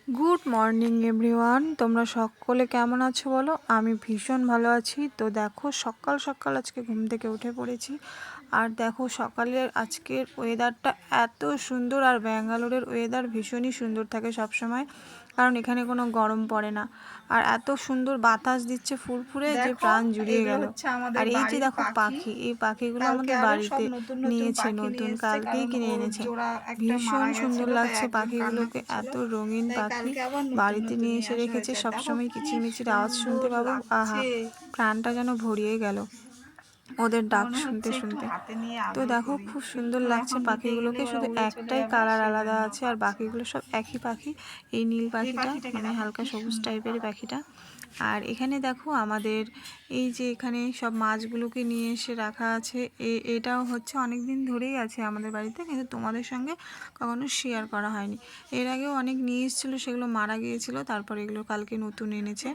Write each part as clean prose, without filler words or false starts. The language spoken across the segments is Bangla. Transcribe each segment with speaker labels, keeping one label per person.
Speaker 1: গুড মর্নিং এভরিওয়ান, তোমরা সকলে কেমন আছো বলো? আমি ভীষণ ভালো আছি। তো দেখো সকাল সকাল আজকে ঘুম থেকে উঠে পড়েছি, আর দেখো সকালের আজকের ওয়েদারটা এত সুন্দর। আর ব্যাঙ্গালোরের ওয়েদার ভীষণই সুন্দর থাকে সব সময়, কারণ এখানে কোনো গরম পড়ে না। আর এত সুন্দর বাতাস দিচ্ছে ফুরফুরে যে প্রাণ জুড়িয়ে গেল। আর এই যে দেখো পাখি, এই পাখিগুলো আমাদের বাড়িতে নিয়েছে নতুন, কালকেই কিনে এনেছে। ভীষণ সুন্দর লাগছে পাখিগুলোকে, এত রঙিন পাখি বাড়িতে নিয়ে এসে রেখেছে। সবসময় কিচিরমিচির আওয়াজ শুনতে পাবো, আহা প্রাণটা যেন ভরিয়ে গেল ওদের ডাক শুনতে শুনতে। তো দেখো খুব সুন্দর লাগছে পাখিগুলোকে, শুধু একটাই কালার আলাদা আছে, আর বাকিগুলো সব একই পাখি। এই নীল পাখিটা মানে হালকা সবুজ টাইপের পাখিটা। আর এখানে দেখো আমাদের এই যে এখানে সব মাছগুলোকে নিয়ে এসে রাখা আছে। এটাও হচ্ছে অনেক দিন ধরেই আছে আমাদের বাড়িতে, কিন্তু তোমাদের সঙ্গে কখনো শেয়ার করা হয়নি। এর আগেও অনেক নিয়ে এসেছিলো, সেগুলো মারা গিয়েছিলো, তারপর এগুলো কালকে নতুন এনেছে।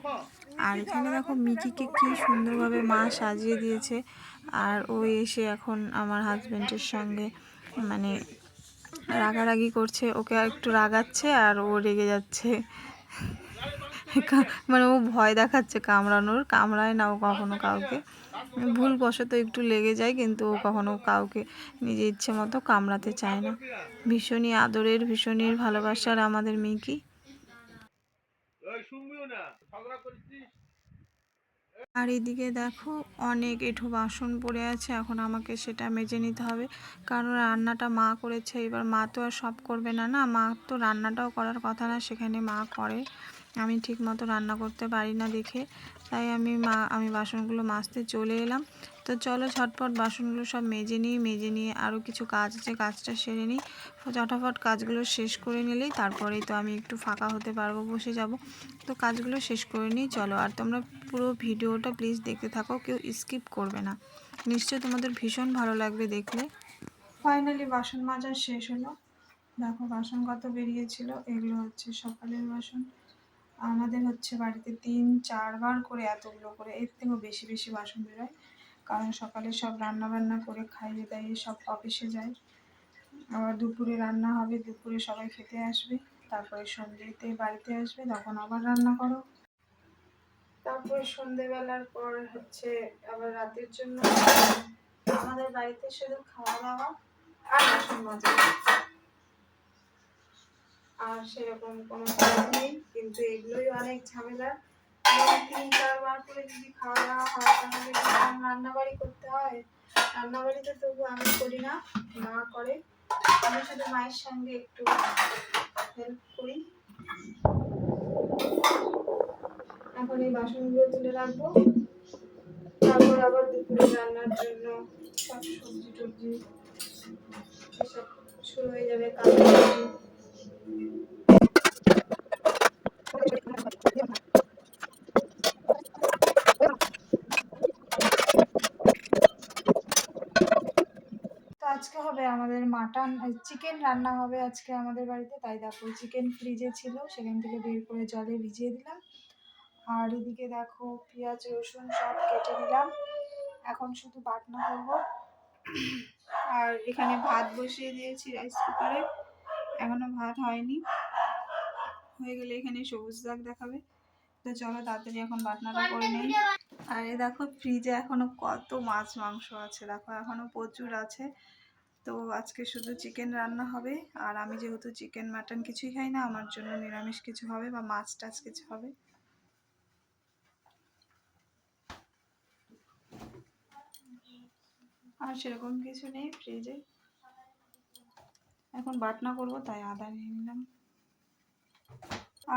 Speaker 1: আর এখানে দেখো মিকিকে কি সুন্দরভাবে মা সাজিয়ে দিয়েছে। আর ও এসে এখন আমার হাজব্যান্ডের সঙ্গে মানে রাগারাগি করছে, ওকে একটু রাগাচ্ছে আর ও রেগে যাচ্ছে। মানে ও ভয় দেখাচ্ছে কামড়ানোর, কামড়ায় না ও কখনো কাউকে, ভুলবশত একটু লেগে যায়, কিন্তু ও কখনো কাউকে নিজে ইচ্ছে মতো কামড়াতে চায় না। ভীষণই আদরের, ভীষণই ভালোবাসার আমাদের মিকি। আর এদিকে দেখো অনেক এঁঠো বাসন পড়ে আছে, এখন আমাকে সেটা মেজে নিতে হবে, কারণ রান্নাটা মা করেছে। এবার মা তো আর সব করবে না, না মা তো রান্নাটাও করার কথা না, সেখানে মা করে। আমি ঠিক মতো রান্না করতে পারি না দেখে, তাই আমি বাসনগুলো মাজতে চলে এলাম। তো চলো ঝটপট বাসনগুলো সব মেজে নিয়ে আরও কিছু কাজ আছে, কাজটা সেরে নিই। চটাফট কাজগুলো শেষ করে নিলেই তারপরেই তো আমি একটু ফাঁকা হতে পারবো, বসে যাব। তো কাজগুলো শেষ করে নিই চলো। আর তোমরা পুরো ভিডিওটা প্লিজ দেখতে থাকো, কেউ স্কিপ করবে না, নিশ্চয়ই তোমাদের ভীষণ ভালো লাগবে দেখলে। ফাইনালি বাসন মাজা শেষ হলো। দেখো বাসন কত বেরিয়েছিল, এগুলো হচ্ছে সকালের বাসন। আমাদের হচ্ছে বাড়িতে 3-4 বার করে এতগুলো করে, এর থেকেও বেশি বেশি বাসন বেরোয়, কারণ সকালে সব রান্না বান্না করে খাইয়ে দাইয়ে সব অফিসে যায়। আবার দুপুরে রান্না হবে, দুপুরে সবাই খেতে আসবে, তারপরে সন্ধ্যেতে বাড়িতে আসবে, তখন আবার রান্না করো। তারপরে সন্ধ্যেবেলার পর হচ্ছে আবার রাতের জন্য। আমাদের বাড়িতে শুধু খাওয়া দাওয়া আর বাসন মাজা, আর সেরকম কোনো কাজ নেই, কিন্তু এগুলোই অনেক ঝামেলা। 3-4 বার করে যদি খাওয়া দাওয়া হয় তাহলে রান্নাবাড়ি করতে হয়। রান্নাবাড়িতে তবু আমি করি না, মা করে। আমি শুধু মায়ের সঙ্গে একটু হেল্প করি। এখন এই বাসনগুলো তুলে রাখবো, তারপর আবার দুপুরে রান্নার জন্য সব সবজি টবজি এসব শুরু হয়ে যাবে কাজ। তো আজকে হবে আমাদের চিকেন রান্না হবে আজকে আমাদের বাড়িতে। তাই দেখো চিকেন ফ্রিজে ছিল, সেখান থেকে বের করে জলে ভিজিয়ে দিলাম। আর এদিকে দেখো পেঁয়াজ রসুন সব কেটে নিলাম, এখন শুধু বাটনা করবো। আর এখানে ভাত বসিয়ে দিয়েছি রাইস কুকারে, এখনো ভাত হয়নি, হয়ে গেলে এখানে সবুজ দাগ দেখাবে। তো চলো তাড়াতাড়ি এখন বাটনাটা করে নিই। আর এই দেখো ফ্রিজে এখনো কত মাছ মাংস আছে, দেখো এখনো প্রচুর আছে। তো আজকে শুধু চিকেন রান্না হবে, আর আমি যেহেতু চিকেন মাটন কিছুই খাই না, আমার জন্য নিরামিষ কিছু হবে বা মাছ টাছ কিছু হবে। আর সেরকম কিছু নেই ফ্রিজে, এখন বাটনা করব তাই আদা নিয়ে নিলাম।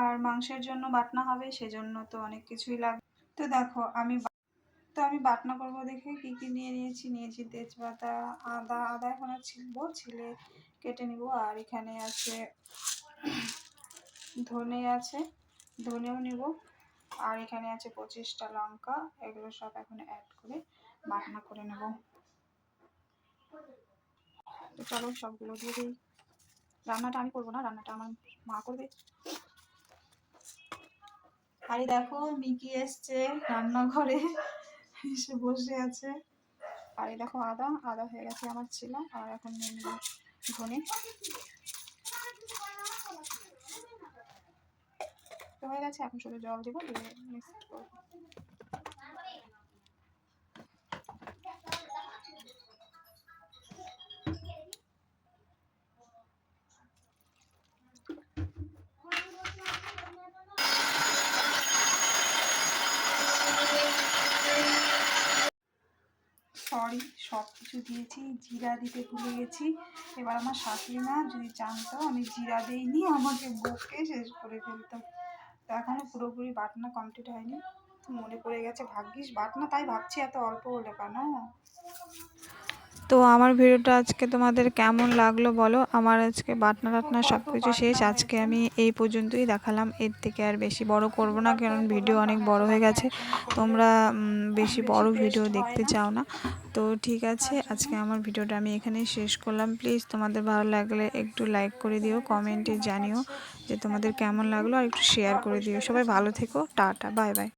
Speaker 1: আর মাংসের জন্য বাটনা হবে, সেজন্য তো অনেক কিছুই লাগবে। তো দেখো আমি বাটনা করব দেখে কি কি নিয়েছি তেজপাতা, আদা এখন আর ছিলে কেটে নিব। আর এখানে আছে ধনেও নিব। আর এখানে আছে 25টা লঙ্কা, এগুলো সব এখন অ্যাড করে বাটনা করে নেব। তো চলো সবগুলো দিয়ে দিই। রান্নাটা আমি করবো না, রান্নাটা আমার মা করবে। আর দেখো মিকি এসছে রান্নাঘরে, এসে বসে আছে। আর দেখো আদা হয়ে গেছে আমার ছিল। আর এখন নিয়ে নিব ধনে। তো হয়ে গেছে, এখন শুধু জল দেবো, দিয়ে মিক্স করবো। সরি, সব কিছু দিয়েছি, জিরা দিতে ভুলে গেছি। এবার আমার শাশুড়ি মা যদি জানতো আমি জিরা দিইনি, আমাকে বকে শেষ করে ফেলতো। তো এখনও পুরোপুরি বাটনা কমপ্লিট হয়নি, মনে পড়ে গেছে ভাগ্যিস বাটনা, তাই ভাবছি এত অল্প হলে কেন। তো আমার ভিডিওটা আজকে তোমাদের কেমন লাগলো বলো। আমার আজকে বাটনা টাটনা সব কিছু শেষ, আজকে আমি এই পর্যন্তই দেখালাম, এর থেকে আর বেশি বড় করব না, কারণ ভিডিও অনেক বড় হয়ে গেছে, তোমরা বেশি বড় ভিডিও দেখতে চাও না। তো ঠিক আছে, আজকে আমার ভিডিওটা আমি এখানেই শেষ করলাম। প্লিজ তোমাদের ভালো লাগলে একটু লাইক করে দিও, কমেন্টে জানিও যে তোমাদের কেমন লাগলো, আর একটু শেয়ার করে দিও। সবাই ভালো থেকো, টাটা, বাই বাই।